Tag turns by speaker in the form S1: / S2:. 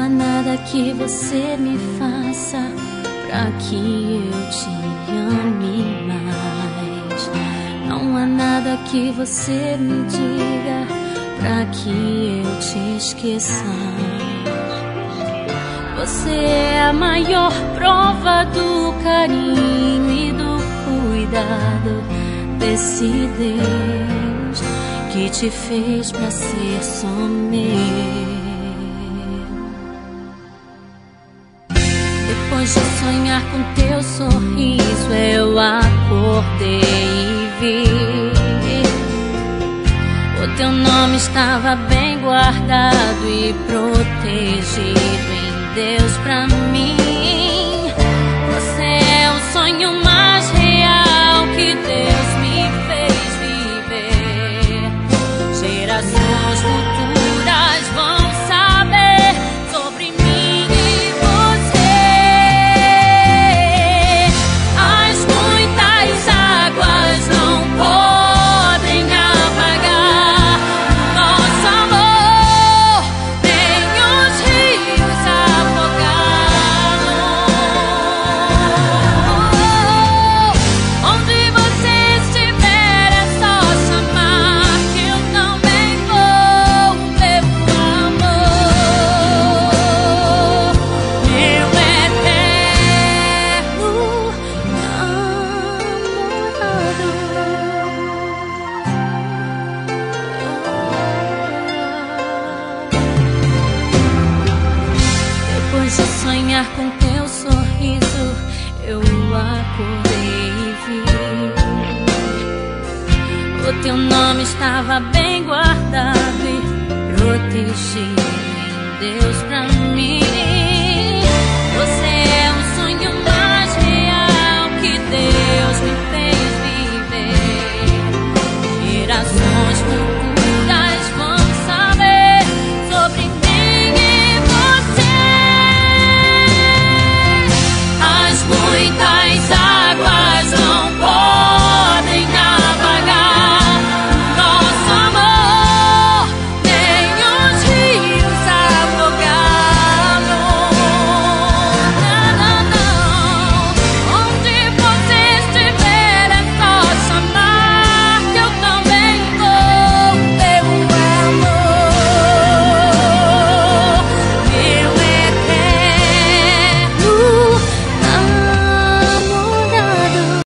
S1: há nada que você me faça pra que eu te ame mais. Não há nada que você me diga pra que eu te esqueça. Você é a maior prova do carinho e do cuidado desse Deus que te fez pra ser só meu. Depois de sonhar com teu sorriso, eu acordei e vi o teu nome estava bem guardado e protegido em Deus pra mim. Você é o sonho mais real que Deus me fez viver. Gerações futuras vão saber sobre mim e você. As muitas águas não podem apagar nosso amor, nem os rios afogá-lo. Onde você estiver é só chamar que eu também vou, meu amor, meu eterno Depois de sonhar com teu sorriso, eu acordei e vi o teu nome estava bem guardado e protegido em Deus pra mim.